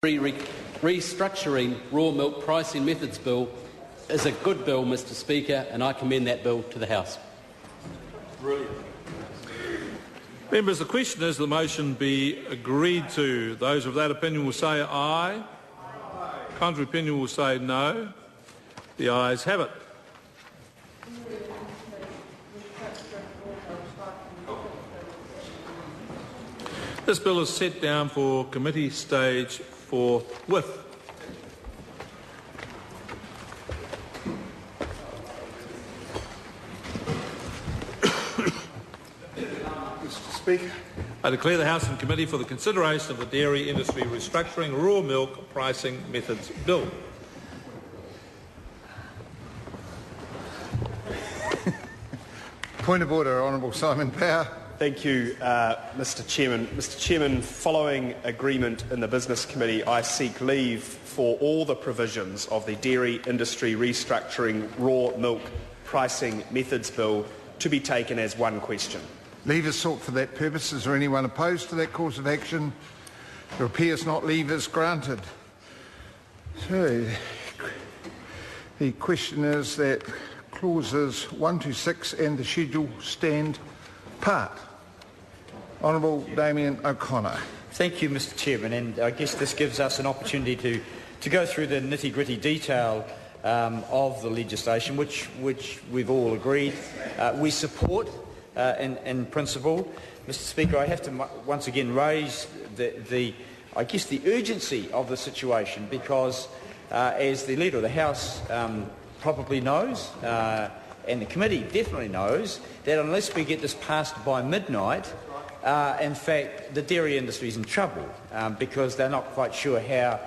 Restructuring Raw Milk Pricing Methods Bill is a good bill, Mr Speaker, and I commend that bill to the House. Brilliant. Members, the question is the motion be agreed to. Those of that opinion will say aye. Contrary opinion will say no. The ayes have it. This bill is set down for committee stage forthwith. Mr Speaker, I declare the House in committee for the consideration of the Dairy Industry Restructuring Raw Milk Pricing Methods Bill. point of order, Honourable Simon Power. Thank you, Mr Chairman. Mr Chairman, following agreement in the Business Committee, I seek leave for all the provisions of the Dairy Industry Restructuring Raw Milk Pricing Methods Bill to be taken as one question. Leave is sought for that purpose. Is there anyone opposed to that course of action? There appears not. Leave is granted. So, the question is that clauses 1 to 6 and the schedule stand part. Honourable Damien O'Connor. Thank you, Mr Chairman, and I guess this gives us an opportunity to go through the nitty-gritty detail of the legislation, which we've all agreed we support in principle. Mr Speaker, I have to once again raise the urgency of the situation because, as the Leader of the House probably knows, and the committee definitely knows, that unless we get this passed by midnight, in fact, the dairy industry is in trouble because they're not quite sure how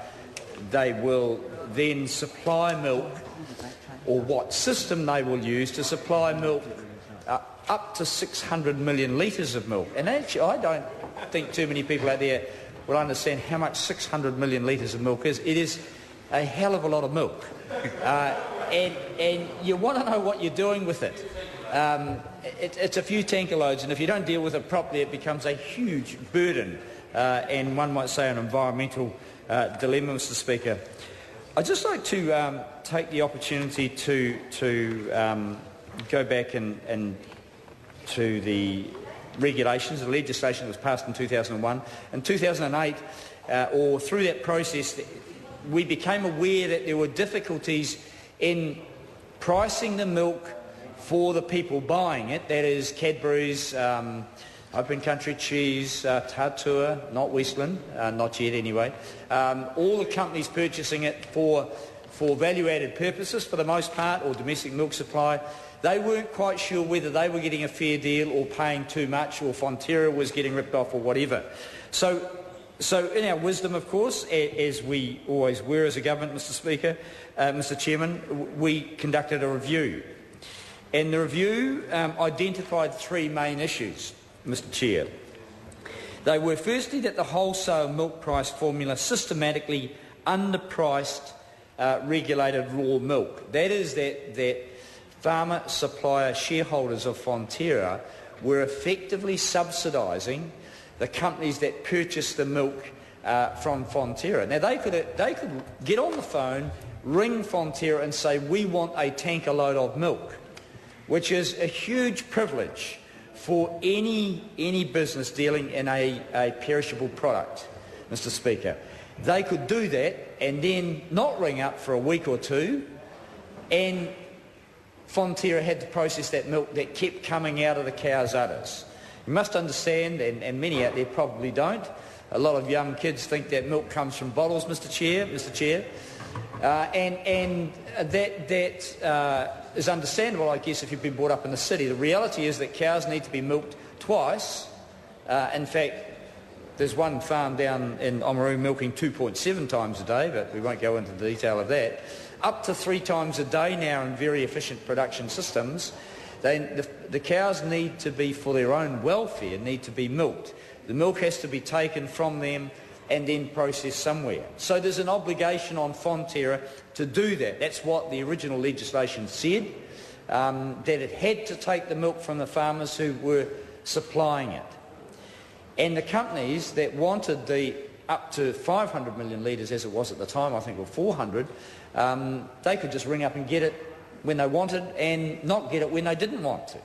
they will then supply milk or what system they will use to supply milk up to 600 million litres of milk. And actually, I don't think too many people out there will understand how much 600 million litres of milk is. It is a hell of a lot of milk. And you want to know what you're doing with it. It's a few tanker loads, and if you don't deal with it properly, it becomes a huge burden, and one might say an environmental dilemma, Mr Speaker. I'd just like to take the opportunity to go back and to the regulations, the legislation that was passed in 2001. In 2008, or through that process, we became aware that there were difficulties in pricing the milk for the people buying it, that is Cadbury's, Open Country Cheese, Tartua, not Westland, not yet anyway, all the companies purchasing it for value-added purposes for the most part, or domestic milk supply. They weren't quite sure whether they were getting a fair deal or paying too much, or Fonterra was getting ripped off or whatever. So in our wisdom, of course, as we always were as a government, Mr Speaker, Mr Chairman, we conducted a review. And the review identified three main issues, Mr Chair. They were firstly that the wholesale milk price formula systematically underpriced regulated raw milk. That is that farmer supplier shareholders of Fonterra were effectively subsidising the companies that purchased the milk from Fonterra. Now they could get on the phone, ring Fonterra and say, we want a tanker load of milk, which is a huge privilege for any business dealing in a perishable product, Mr Speaker. They could do that and then not ring up for a week or two, and Fonterra had to process that milk that kept coming out of the cow's udders. You must understand, and many out there probably don't, a lot of young kids think that milk comes from bottles, Mr Chair. And that is understandable, I guess, if you've been brought up in the city. The reality is that cows need to be milked twice. In fact, there's one farm down in Oamaru milking 2.7 times a day, but we won't go into the detail of that. Up to 3 times a day now in very efficient production systems. The cows need to be, for their own welfare, need to be milked. The milk has to be taken from them and then processed somewhere. So there's an obligation on Fonterra to do that. That's what the original legislation said, that it had to take the milk from the farmers who were supplying it. And the companies that wanted the up to 500 million litres as it was at the time, I think, or 400, they could just ring up and get it when they wanted and not get it when they didn't want to,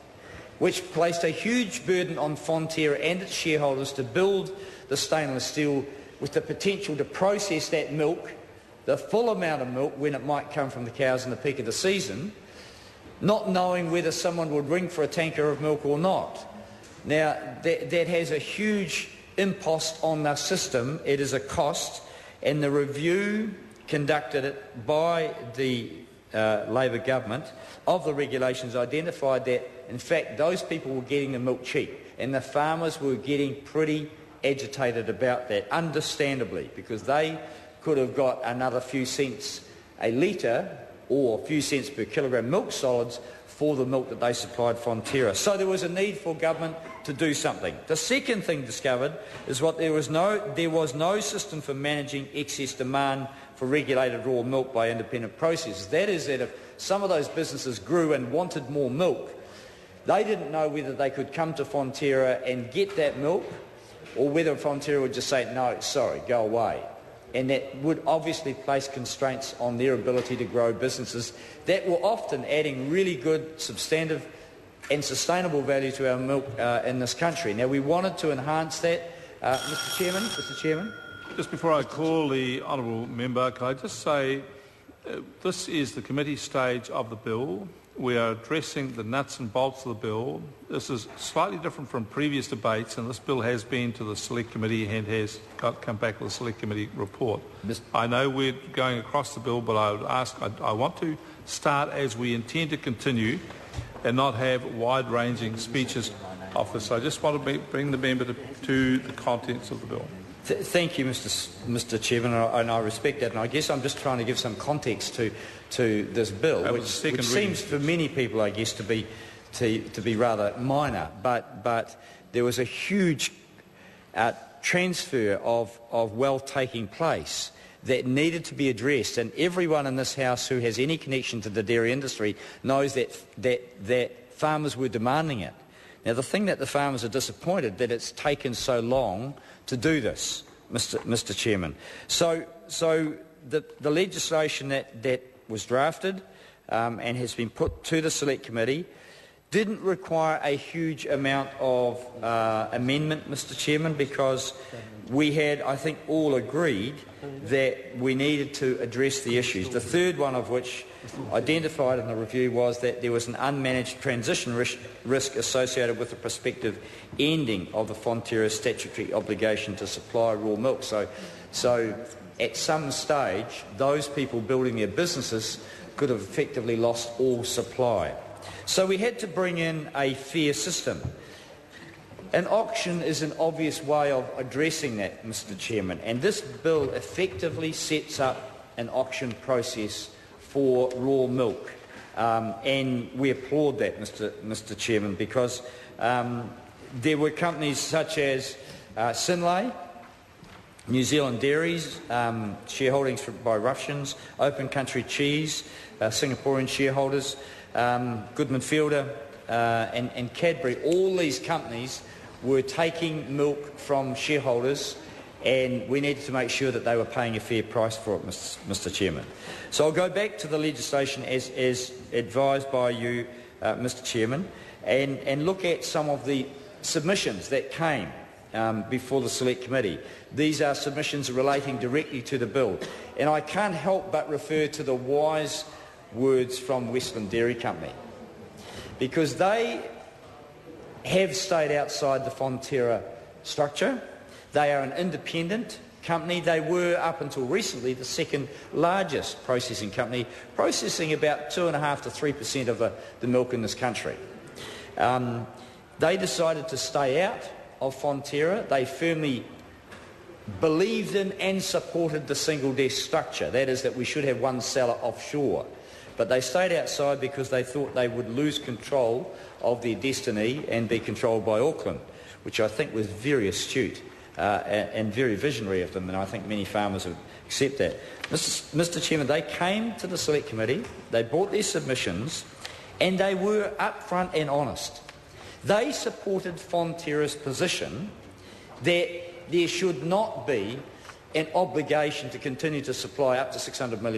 which placed a huge burden on Fonterra and its shareholders to build the stainless steel with the potential to process that milk, the full amount of milk, when it might come from the cows in the peak of the season, not knowing whether someone would ring for a tanker of milk or not. Now, that has a huge impost on the system. It is a cost, and the review conducted by the Labor government of the regulations identified that, in fact, those people were getting the milk cheap, and the farmers were getting pretty agitated about that, understandably, because they could have got another few cents a litre or a few cents per kilogram milk solids for the milk that they supplied Fonterra. So there was a need for government to do something. The second thing discovered is there was no system for managing excess demand for regulated raw milk by independent processors. That is, that if some of those businesses grew and wanted more milk, they didn't know whether they could come to Fonterra and get that milk, or whether Fonterra would just say, no, sorry, go away. And that would obviously place constraints on their ability to grow businesses that were often adding really good, substantive and sustainable value to our milk in this country. Now, we wanted to enhance that. Mr Chairman. Just before I call the honourable member, can I just say this is the committee stage of the bill. We are addressing the nuts and bolts of the bill. This is slightly different from previous debates, and this bill has been to the Select Committee and has come back with a Select Committee report. I know we're going across the bill, but I would ask, I want to start as we intend to continue and not have wide-ranging speeches of this. So I just want to bring the member to the contents of the bill. Thank you, Mr Chairman, and I respect that. And I guess I'm just trying to give some context to this bill, which seems for many people, I guess, to be rather minor. But there was a huge transfer of wealth taking place that needed to be addressed, and everyone in this House who has any connection to the dairy industry knows that farmers were demanding it. Now, the thing that the farmers are disappointed that it's taken so long to do this, Mr Chairman. So the legislation that was drafted and has been put to the Select Committee didn't require a huge amount of amendment, Mr Chairman, because we had, I think, all agreed that we needed to address the issues. The third one of which identified in the review was that there was an unmanaged transition risk associated with the prospective ending of the Fonterra statutory obligation to supply raw milk. So at some stage, those people building their businesses could have effectively lost all supply. So we had to bring in a fair system. An auction is an obvious way of addressing that, Mr Chairman, and this bill effectively sets up an auction process for raw milk, and we applaud that, Mr Chairman, because there were companies such as Synlait, New Zealand Dairies, shareholdings by Russians, Open Country Cheese, Singaporean shareholders, Goodman Fielder and Cadbury. All these companies were taking milk from shareholders, and we needed to make sure that they were paying a fair price for it, Mr Chairman. So I'll go back to the legislation as advised by you, Mr Chairman, and look at some of the submissions that came before the Select Committee. These are submissions relating directly to the bill, and I can't help but refer to the wise words from Westland Dairy Company, because they have stayed outside the Fonterra structure. They are an independent company. They were, up until recently, the second largest processing company, processing about 2.5% to 3% of the milk in this country. They decided to stay out of Fonterra. They firmly believed in and supported the single desk structure. That is, that we should have one seller offshore. But they stayed outside because they thought they would lose control of their destiny and be controlled by Auckland, which I think was very astute and very visionary of them, and I think many farmers would accept that. Mr Chairman, they came to the Select Committee, they brought their submissions, and they were upfront and honest. They supported Fonterra's position that there should not be an obligation to continue to supply up to 600 million